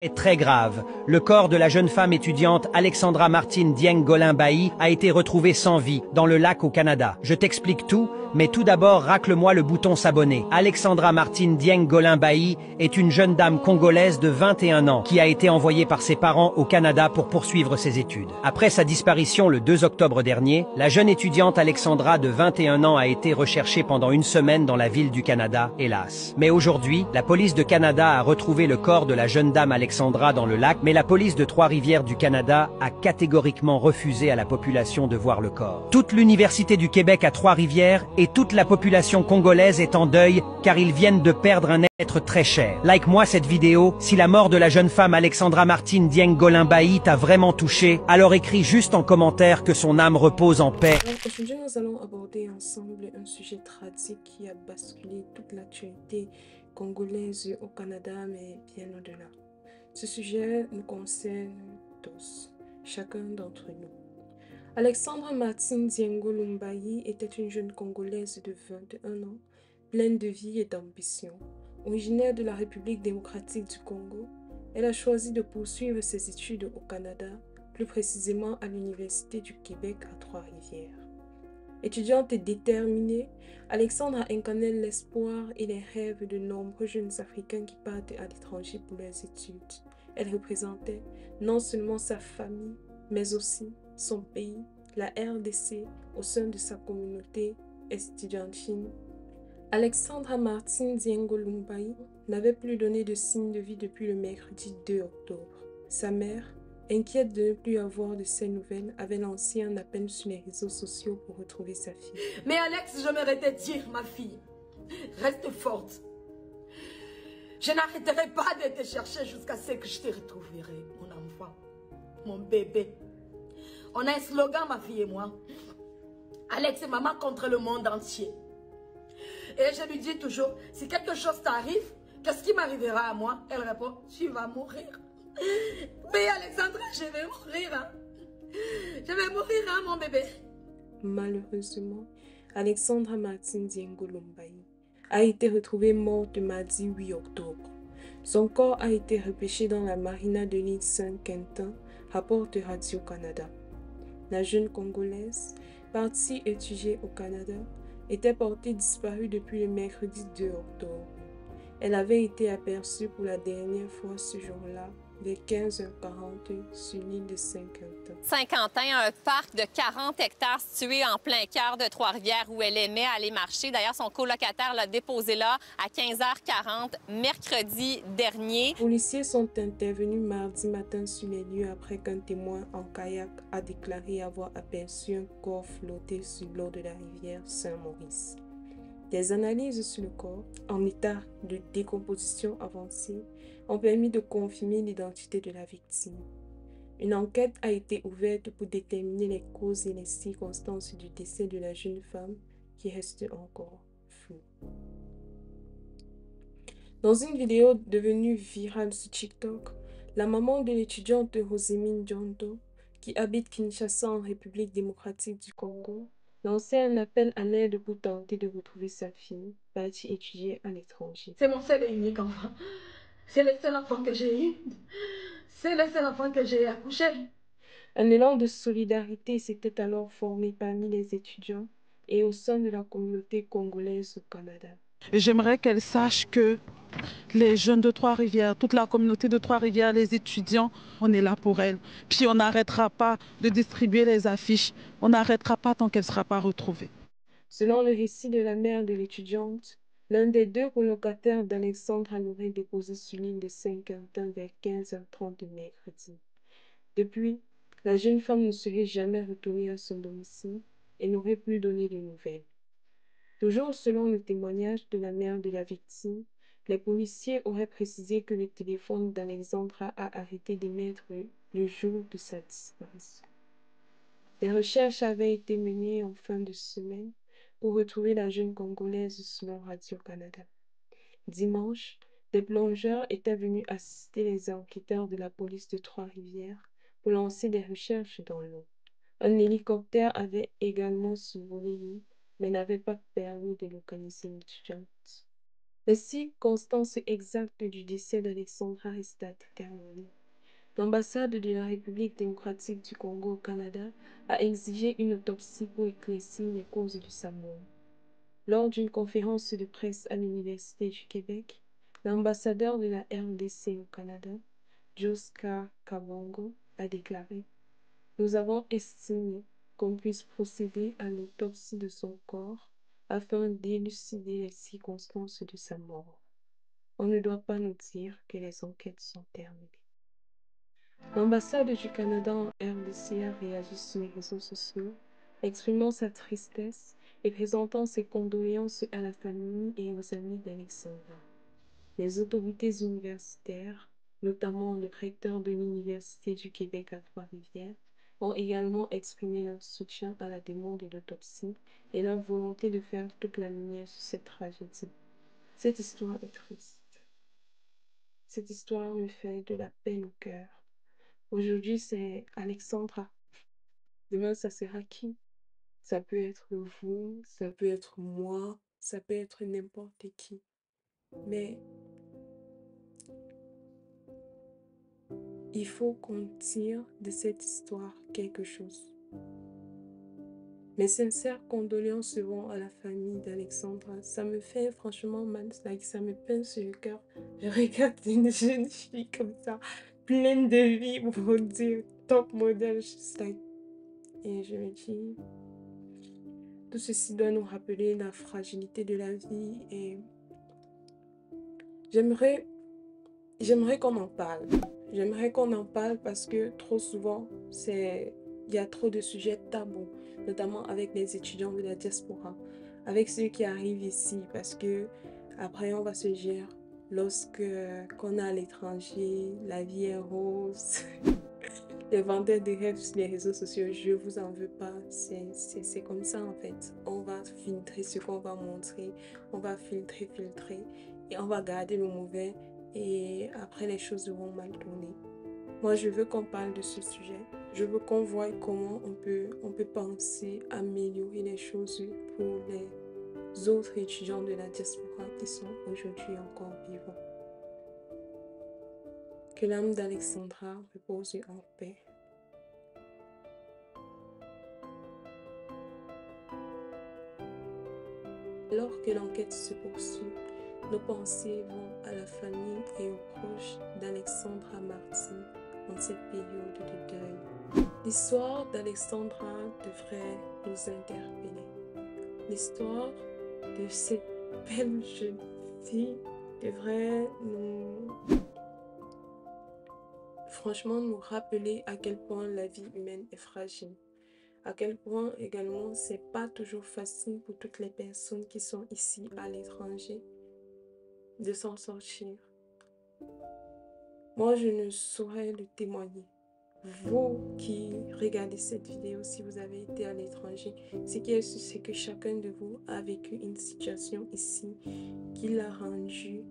Est très grave. Le corps de la jeune femme étudiante Alexandra Martine Dieng Golin-Bailly a été retrouvé sans vie dans le lac au Canada. Je t'explique tout, mais tout d'abord racle-moi le bouton s'abonner. Alexandra Martine Dieng Golin-Bailly est une jeune dame congolaise de 21 ans qui a été envoyée par ses parents au Canada pour poursuivre ses études. Après sa disparition le 2 octobre dernier, la jeune étudiante Alexandra de 21 ans a été recherchée pendant une semaine dans la ville du Canada, hélas. Mais aujourd'hui, la police de Canada a retrouvé le corps de la jeune dame Alexandra dans le lac, mais la police de Trois-Rivières du Canada a catégoriquement refusé à la population de voir le corps. Toute l'Université du Québec à Trois-Rivières et toute la population congolaise est en deuil car ils viennent de perdre un être très cher. Like-moi cette vidéo, si la mort de la jeune femme Alexandra Martine Dieng Golin-Bailly t'a vraiment touché, alors écris juste en commentaire que son âme repose en paix. Aujourd'hui, nous allons aborder ensemble un sujet tragique qui a basculé toute l'actualité congolaise au Canada, mais bien au-delà. Ce sujet nous concerne tous, chacun d'entre nous. Alexandra Martine Dieng Golin-Bailly était une jeune Congolaise de 21 ans, pleine de vie et d'ambition. Originaire de la République démocratique du Congo, elle a choisi de poursuivre ses études au Canada, plus précisément à l'Université du Québec à Trois-Rivières. Étudiante et déterminée, Alexandra incarnait l'espoir et les rêves de nombreux jeunes Africains qui partent à l'étranger pour leurs études. Elle représentait non seulement sa famille, mais aussi son pays, la RDC, au sein de sa communauté estudiantine. Alexandra Martine Dieng Golin-Bailly n'avait plus donné de signe de vie depuis le mercredi 2 octobre. Sa mère, inquiète de ne plus avoir de ses nouvelles, avait lancé un appel sur les réseaux sociaux pour retrouver sa fille. Mais Alex, je me te dire, ma fille, reste forte. Je n'arrêterai pas de te chercher jusqu'à ce que je te retrouverai, mon enfant, mon bébé. On a un slogan, ma fille et moi. Alex et maman contre le monde entier. Et je lui dis toujours, si quelque chose t'arrive, qu'est-ce qui m'arrivera à moi? Elle répond, tu vas mourir. Mais Alexandra, je vais mourir. Hein. Je vais mourir, hein, mon bébé. Malheureusement, Alexandra Martine Dieng Golin-Bailly a été retrouvée morte mardi 8 octobre. Son corps a été repêché dans la marina de l'île Saint-Quentin, rapporte Radio-Canada. La jeune Congolaise, partie étudier au Canada, était portée disparue depuis le mercredi 2 octobre. Elle avait été aperçue pour la dernière fois ce jour-là, vers 15h40 sur l'île de Saint-Quentin. Saint-Quentin, un parc de 40 hectares situé en plein cœur de Trois-Rivières où elle aimait aller marcher. D'ailleurs, son colocataire l'a déposé là à 15h40 mercredi dernier. Les policiers sont intervenus mardi matin sur les lieux après qu'un témoin en kayak a déclaré avoir aperçu un corps flotté sur l'eau de la rivière Saint-Maurice. Des analyses sur le corps, en état de décomposition avancée, ont permis de confirmer l'identité de la victime. Une enquête a été ouverte pour déterminer les causes et les circonstances du décès de la jeune femme qui reste encore floue. Dans une vidéo devenue virale sur TikTok, la maman de l'étudiante Rosemine Diondo, qui habite Kinshasa en République démocratique du Congo, lançait un appel à l'aide pour tenter de retrouver sa fille, partie étudier à l'étranger. C'est mon seul et unique enfant. C'est le seul enfant que j'ai eu. C'est le seul enfant que j'ai accouché. Un élan de solidarité s'était alors formé parmi les étudiants et au sein de la communauté congolaise au Canada. J'aimerais qu'elle sache que les jeunes de Trois-Rivières, toute la communauté de Trois-Rivières, les étudiants, on est là pour elle. Puis on n'arrêtera pas de distribuer les affiches. On n'arrêtera pas tant qu'elle ne sera pas retrouvée. Selon le récit de la mère de l'étudiante, l'un des deux colocataires d'Alexandra l'aurait déposé sur l'île de Saint-Quentin vers 15h30 mercredi. Depuis, la jeune femme ne serait jamais retournée à son domicile et n'aurait plus donné de nouvelles. Toujours selon le témoignage de la mère de la victime, les policiers auraient précisé que le téléphone d'Alexandra a arrêté d'émettre le jour de sa disparition. Des recherches avaient été menées en fin de semaine pour retrouver la jeune Congolaise selon Radio-Canada. Dimanche, des plongeurs étaient venus assister les enquêteurs de la police de Trois-Rivières pour lancer des recherches dans l'eau. Un hélicoptère avait également survolé l'île, mais n'avait pas permis de localiser l'étudiante. Les circonstances exactes du décès d'Alexandra restent à déterminer. L'ambassade de la République démocratique du Congo au Canada a exigé une autopsie pour éclaircir les causes de sa mort. Lors d'une conférence de presse à l'Université du Québec, l'ambassadeur de la RDC au Canada, Joska Kabongo, a déclaré: Nous avons estimé qu'on puisse procéder à l'autopsie de son corps afin d'élucider les circonstances de sa mort. On ne doit pas nous dire que les enquêtes sont terminées. L'ambassade du Canada en RDC a réagi sur les réseaux sociaux, exprimant sa tristesse et présentant ses condoléances à la famille et aux amis d'Alexandra. Les autorités universitaires, notamment le recteur de l'Université du Québec à Trois-Rivières, ont également exprimé leur soutien à la demande de l'autopsie et leur volonté de faire toute la lumière sur cette tragédie. Cette histoire est triste. Cette histoire me fait de la peine au cœur. Aujourd'hui, c'est Alexandra. Demain, ça sera qui? Ça peut être vous, ça peut être moi, ça peut être n'importe qui. Mais il faut qu'on tire de cette histoire quelque chose. Mes sincères condoléances vont à la famille d'Alexandra. Ça me fait franchement mal, ça me pince le cœur. Je regarde une jeune fille comme ça, pleine de vie, pour dire top modèle, et je me dis, tout ceci doit nous rappeler la fragilité de la vie et j'aimerais qu'on en parle. J'aimerais qu'on en parle parce que trop souvent, il y a trop de sujets tabous, notamment avec les étudiants de la diaspora, avec ceux qui arrivent ici, parce que après on va se dire, qu'on est à l'étranger, la vie est rose. Les vendeurs de rêves sur les réseaux sociaux, je vous en veux pas, c'est comme ça en fait. On va filtrer ce qu'on va montrer, on va filtrer, et on va garder le mauvais. Et après, les choses vont mal tourner. Moi, je veux qu'on parle de ce sujet. Je veux qu'on voie comment on peut penser améliorer les choses pour les autres étudiants de la diaspora qui sont aujourd'hui encore vivants. Que l'âme d'Alexandra repose en paix. Alors que l'enquête se poursuit, nos pensées vont à la famille et aux proches d'Alexandra Martin en cette période de deuil. L'histoire d'Alexandra devrait nous interpeller. L'histoire de cette belle jeune fille devrait franchement nous rappeler à quel point la vie humaine est fragile. À quel point également c'est pas toujours facile pour toutes les personnes qui sont ici à l'étranger de s'en sortir. Moi, je ne saurais le témoigner. Vous qui regardez cette vidéo, si vous avez été à l'étranger, ce qui est sûr, c'est que chacun de vous a vécu une situation ici qui l'a rendu,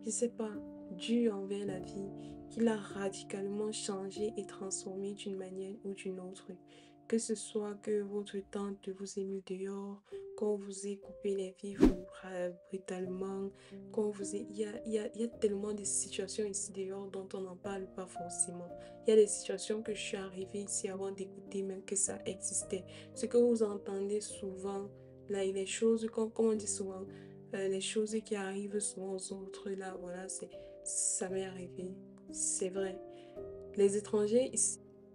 je sais pas, dur envers la vie, qui l'a radicalement changé et transformé d'une manière ou d'une autre. Que ce soit que votre tante vous ait mis dehors, qu'on vous ait coupé les vivres brutalement, il y a tellement de situations ici dehors dont on n'en parle pas forcément. Il y a des situations que je suis arrivée ici avant d'écouter même que ça existait. Ce que vous entendez souvent, là, et les choses, comme on dit souvent, les choses qui arrivent souvent aux autres, là, voilà, ça m'est arrivé. C'est vrai. Les étrangers,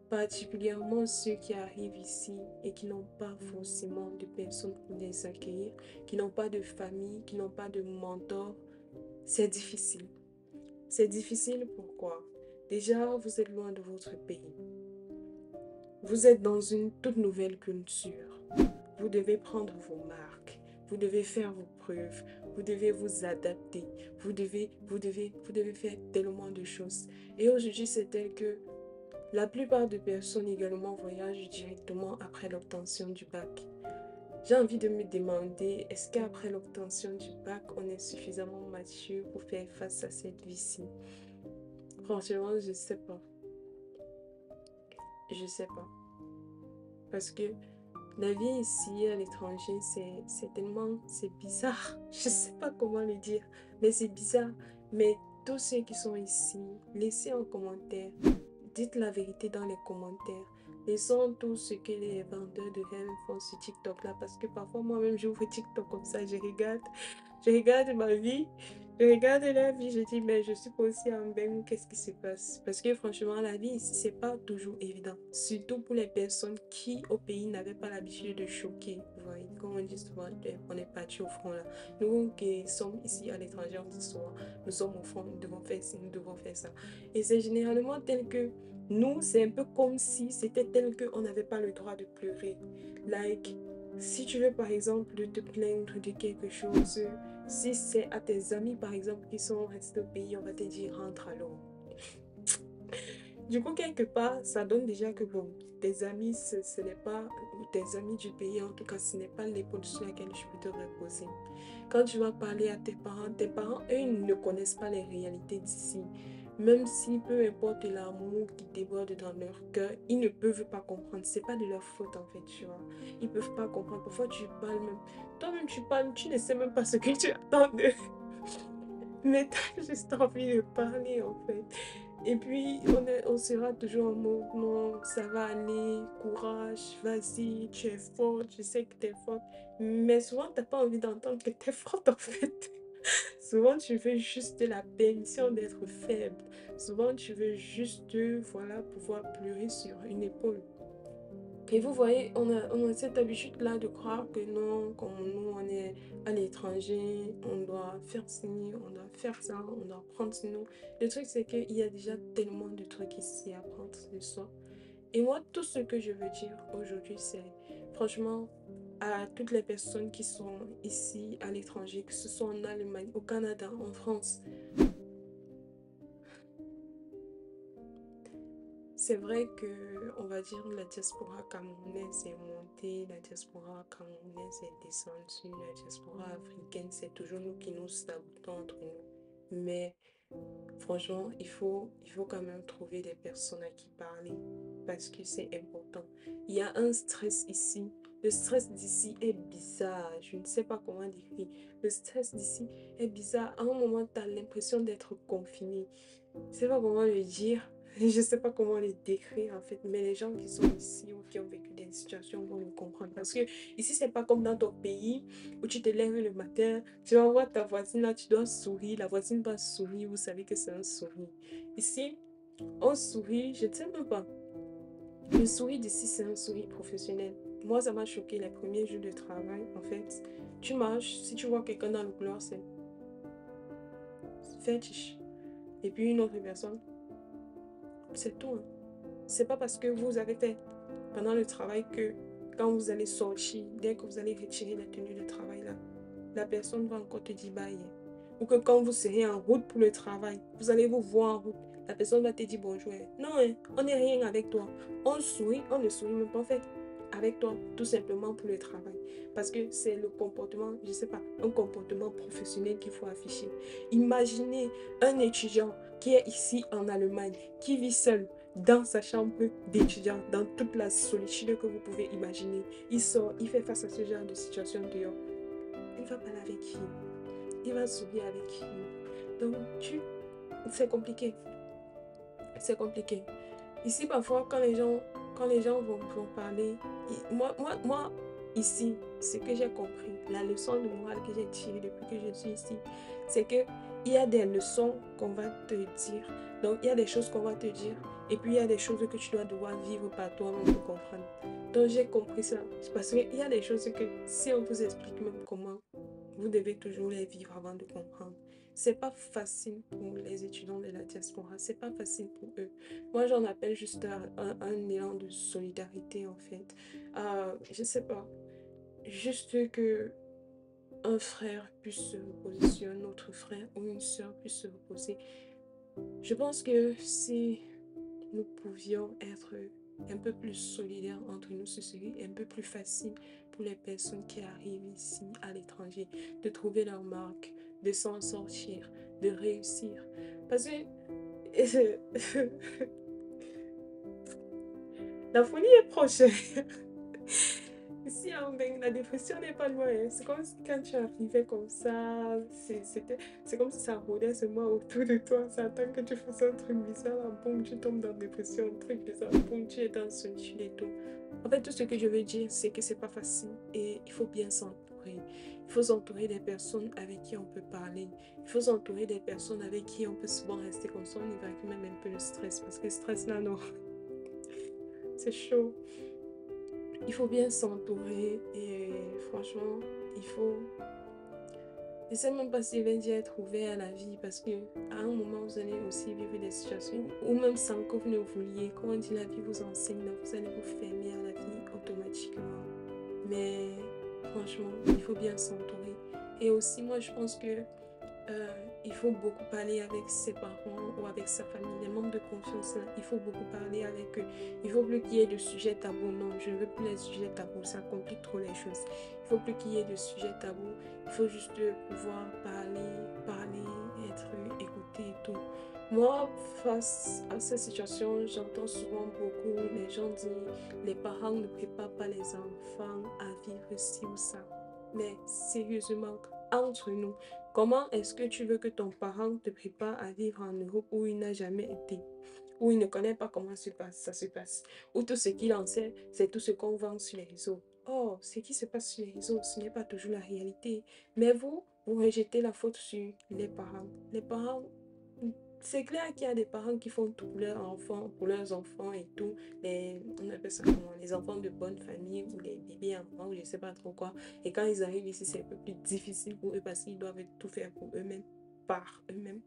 particulièrement ceux qui arrivent ici et qui n'ont pas forcément de personnes pour les accueillir, qui n'ont pas de famille, qui n'ont pas de mentor, c'est difficile. C'est difficile pourquoi? Déjà, vous êtes loin de votre pays. Vous êtes dans une toute nouvelle culture. Vous devez prendre vos marques. Vous devez faire vos preuves. Vous devez vous adapter. Vous devez faire tellement de choses. Et aujourd'hui, c'est tel que la plupart des personnes également voyagent directement après l'obtention du bac. J'ai envie de me demander, est-ce qu'après l'obtention du bac, on est suffisamment mature pour faire face à cette vie-ci? Franchement, je sais pas. Je sais pas. Parce que La vie ici à l'étranger, c'est bizarre. Je sais pas comment le dire, mais c'est bizarre. Mais tous ceux qui sont ici, laissez en commentaire. Dites la vérité dans les commentaires. Laissons tout ce que les vendeurs de rêves font sur TikTok là. Parce que parfois moi-même j'ouvre TikTok comme ça, je regarde ma vie. Je regarde la vie, je dis, mais je suis pas aussi en bain, qu'est-ce qui se passe? Parce que franchement, la vie ici, c'est pas toujours évident. Surtout pour les personnes qui, au pays, n'avaient pas l'habitude de choquer. Vous voyez, comme on dit souvent, on est parti au front là. Nous qui sommes ici à l'étranger, on dit souvent, nous sommes au front, nous devons faire ci, nous devons faire ça. Et c'est généralement tel que nous, c'est un peu comme si c'était tel qu'on n'avait pas le droit de pleurer. Like, si tu veux par exemple te plaindre de quelque chose, si c'est à tes amis par exemple qui sont restés au pays, on va te dire rentre alors. Du coup, quelque part, ça donne déjà que bon, tes amis, ce n'est pas, ou tes amis du pays, en tout cas, ce n'est pas l'épaule sur laquelle je peux te reposer. Quand tu vas parler à tes parents, eux, ils ne connaissent pas les réalités d'ici. Même si peu importe l'amour qui déborde dans leur cœur, ils ne peuvent pas comprendre. C'est pas de leur faute en fait, tu vois. Ils peuvent pas comprendre. Parfois, tu parles même. Toi-même, tu parles, tu ne sais même pas ce que tu attends d'eux. Mais tu as juste envie de parler en fait. Et puis, on sera toujours en mode non, ça va aller, courage, vas-y, tu es forte, je sais que tu es forte. Mais souvent, tu n'as pas envie d'entendre que tu es forte en fait. Souvent, tu veux juste la permission d'être faible. Souvent, tu veux juste, voilà, pouvoir pleurer sur une épaule. Et vous voyez, on a cette habitude-là de croire que non, comme nous, on est à l'étranger, on doit faire ci, on doit faire ça, on doit prendre sur nous. Le truc, c'est qu'il y a déjà tellement de trucs ici à prendre de soi. Et moi, tout ce que je veux dire aujourd'hui, c'est franchement à toutes les personnes qui sont ici à l'étranger, que ce soit en Allemagne, au Canada, en France. C'est vrai que, on va dire, la diaspora camerounaise est montée, la diaspora camerounaise est descendue, la diaspora africaine, c'est toujours nous qui nous sabotons entre nous. Mais franchement, il faut quand même trouver des personnes à qui parler parce que c'est important. Il y a un stress ici. Le stress d'ici est bizarre. Je ne sais pas comment décrire. Le stress d'ici est bizarre. À un moment, tu as l'impression d'être confiné. Je ne sais pas comment le dire. Je ne sais pas comment les décrire en fait. Mais les gens qui sont ici ou qui ont vécu des situations vont le comprendre. Parce que ici, c'est pas comme dans ton pays où tu te lèves le matin, tu vas voir ta voisine là, tu dois sourire. La voisine va sourire, vous savez que c'est un sourire. Ici, on sourit, je ne sais même pas. Le sourire d'ici, c'est un sourire professionnel. Moi, ça m'a choqué les premiers jours de travail. En fait, tu marches, si tu vois quelqu'un dans le couloir, c'est fétiche. Et puis une autre personne, c'est tout. Hein. C'est pas parce que vous avez fait pendant le travail que quand vous allez sortir, dès que vous allez retirer la tenue de travail là, la personne va encore te dire bye. Ou que quand vous serez en route pour le travail, vous allez vous voir en route, la personne va te dire bonjour. Non, hein, on n'est rien avec toi. On sourit, on ne sourit même pas en fait avec toi, tout simplement pour le travail. Parce que c'est le comportement, je sais pas, un comportement professionnel qu'il faut afficher. Imaginez un étudiant qui est ici en Allemagne, qui vit seul dans sa chambre d'étudiant, dans toute la solitude que vous pouvez imaginer. Il sort, il fait face à ce genre de situation dehors. Il va parler avec qui? Il va sourire avec qui? Donc, c'est compliqué. C'est compliqué. Ici, parfois, quand les gens vont parler, moi, ici, ce que j'ai compris, la leçon de morale que j'ai tirée depuis que je suis ici, c'est que il y a des leçons qu'on va te dire. Donc, il y a des choses qu'on va te dire. Et puis, il y a des choses que tu dois devoir vivre par toi-même pour comprendre. Donc, j'ai compris ça. Parce qu'il y a des choses que, si on vous explique même comment, vous devez toujours les vivre avant de comprendre. C'est pas facile pour les étudiants de la diaspora. C'est pas facile pour eux. Moi, j'en appelle juste un élan de solidarité, en fait. Je sais pas. Juste que un frère puisse se reposer sur un autre frère ou une soeur puisse se reposer. Je pense que si nous pouvions être un peu plus solidaires entre nous, ce serait un peu plus facile pour les personnes qui arrivent ici à l'étranger de trouver leur marque, de s'en sortir, de réussir. Parce que la folie est proche. Ici, hein, ben, la dépression n'est pas loin. Hein. C'est comme si quand tu arrivais comme ça, c'est comme si ça rôdait seulement autour de toi. Ça attend que tu fasses un truc bizarre, là, boum, tu tombes dans la dépression, un truc bizarre, boum, tu es dans le solitude et tout. En fait, tout ce que je veux dire, c'est que c'est pas facile et il faut bien s'entourer. Il faut s'entourer des personnes avec qui on peut parler. Il faut s'entourer des personnes avec qui on peut souvent rester comme ça, on évacue même un peu le stress. Parce que le stress, là, non, c'est chaud. Il faut bien s'entourer et franchement, il faut... Je ne sais même pas s'il va dire être ouvert à la vie parce que à un moment, vous allez aussi vivre des situations ou même sans que vous ne vouliez. Quand on dit la vie vous enseigne, vous allez vous fermer à la vie automatiquement. Mais franchement, il faut bien s'entourer. Et aussi, moi, je pense que il faut beaucoup parler avec ses parents ou avec sa famille, les membres de confiance là, il faut beaucoup parler avec eux. Il faut plus qu'il y ait de sujets tabous. Non, je ne veux plus les sujets tabous, ça complique trop les choses. Il faut plus qu'il y ait de sujets tabous. Il faut juste pouvoir parler, être écouté et tout. Moi, face à cette situation, j'entends souvent beaucoup les gens dire les parents ne préparent pas les enfants à vivre ci ou ça. Mais sérieusement, entre nous, comment est-ce que tu veux que ton parent te prépare à vivre en Europe où il n'a jamais été, où il ne connaît pas comment ça se passe, où tout ce qu'il en sait, c'est tout ce qu'on vend sur les réseaux. Oh, ce qui se passe sur les réseaux, ce n'est pas toujours la réalité. Mais vous rejetez la faute sur les parents. Les parents, c'est clair qu'il y a des parents qui font tout pour leurs enfants et tout. On appelle ça comment? Les enfants de bonne famille ou les bébés enfants ou je ne sais pas trop quoi. Et quand ils arrivent ici, c'est un peu plus difficile pour eux parce qu'ils doivent tout faire pour eux-mêmes, par eux-mêmes.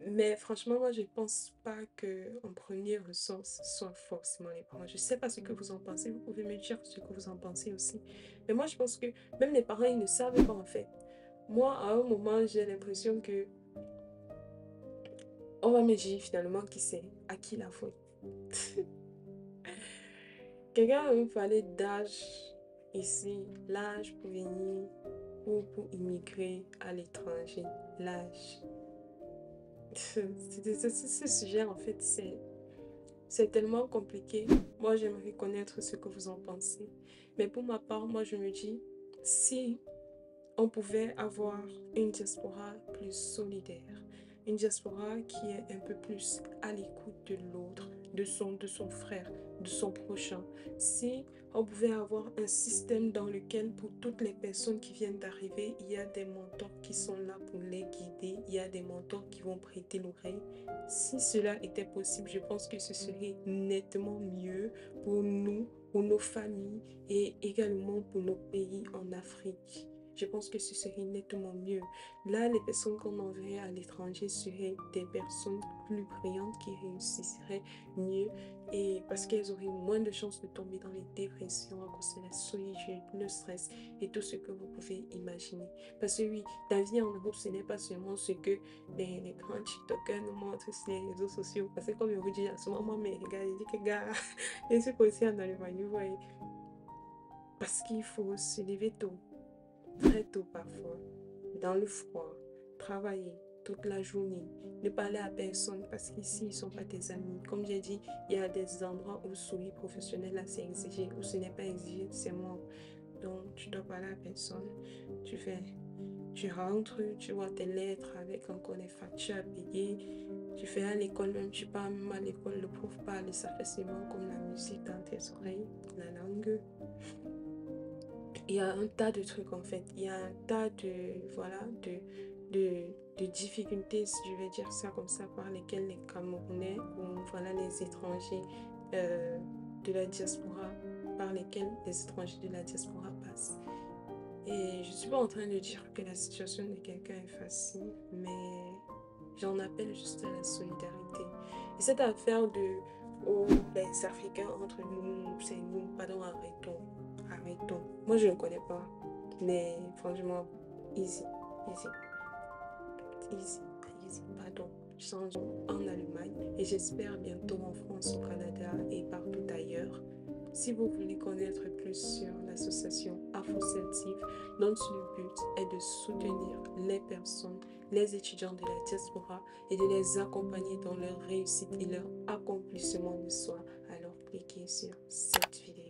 Mais franchement, moi, je ne pense pas qu'en premier ressort, ce soit forcément les parents. Je ne sais pas ce que vous en pensez. Vous pouvez me dire ce que vous en pensez aussi. Mais moi, je pense que même les parents, ils ne savent pas en fait. Moi, à un moment, j'ai l'impression que on va me dire finalement qui c'est, à qui la faute. Quelqu'un va me parler d'âge ici, l'âge pour venir ou pour immigrer à l'étranger, l'âge. Ce sujet en fait, c'est tellement compliqué. Moi, j'aimerais connaître ce que vous en pensez. Mais pour ma part, moi, je me dis, si on pouvait avoir une diaspora plus solidaire, une diaspora qui est un peu plus à l'écoute de l'autre, de son frère, de son prochain. Si on pouvait avoir un système dans lequel pour toutes les personnes qui viennent d'arriver, il y a des mentors qui sont là pour les guider, il y a des mentors qui vont prêter l'oreille. Si cela était possible, je pense que ce serait nettement mieux pour nous, pour nos familles et également pour nos pays en Afrique. Je pense que ce serait nettement mieux. Là, les personnes qu'on enverrait à l'étranger seraient des personnes plus brillantes qui réussiraient mieux et parce qu'elles auraient moins de chances de tomber dans les dépressions à cause de la solitude, le stress et tout ce que vous pouvez imaginer. Parce que oui, la vie en Europe, ce n'est pas seulement ce que les grands TikTokers nous montrent sur les réseaux sociaux. Parce que comme je vous dis à ce moment, mais regardez, je dis que gars, je suis aussi en Allemagne, vous voyez. Parce qu'il faut se lever tôt. Très tôt parfois, dans le froid, travailler toute la journée, ne parler à personne parce qu'ici, ils ne sont pas tes amis. Comme j'ai dit, il y a des endroits où souris professionnel, là, c'est exigé, où ce n'est pas exigé, c'est mort. Donc, tu dois parler à personne. Tu rentres, tu vois tes lettres avec encore des factures à payer. Tu fais à l'école même, tu parles même à l'école, le prof parle, ça fait seulement comme la musique dans tes oreilles, la langue. Il y a un tas de trucs en fait, il y a un tas de difficultés, si je vais dire ça comme ça, par lesquelles les Camerounais ou voilà, les étrangers de la diaspora, par lesquels les étrangers de la diaspora passent. Et je ne suis pas en train de dire que la situation de quelqu'un est facile, mais j'en appelle juste à la solidarité. Et cette affaire les Africains entre nous, c'est nous, pardon, arrêtons. Moi, je ne connais pas, mais franchement, easy, pardon. Je change en Allemagne et j'espère bientôt en France, au Canada et partout ailleurs. Si vous voulez connaître plus sur l'association Afroceltive, dont le but est de soutenir les personnes, les étudiants de la diaspora et de les accompagner dans leur réussite et leur accomplissement de soi, alors cliquez sur cette vidéo.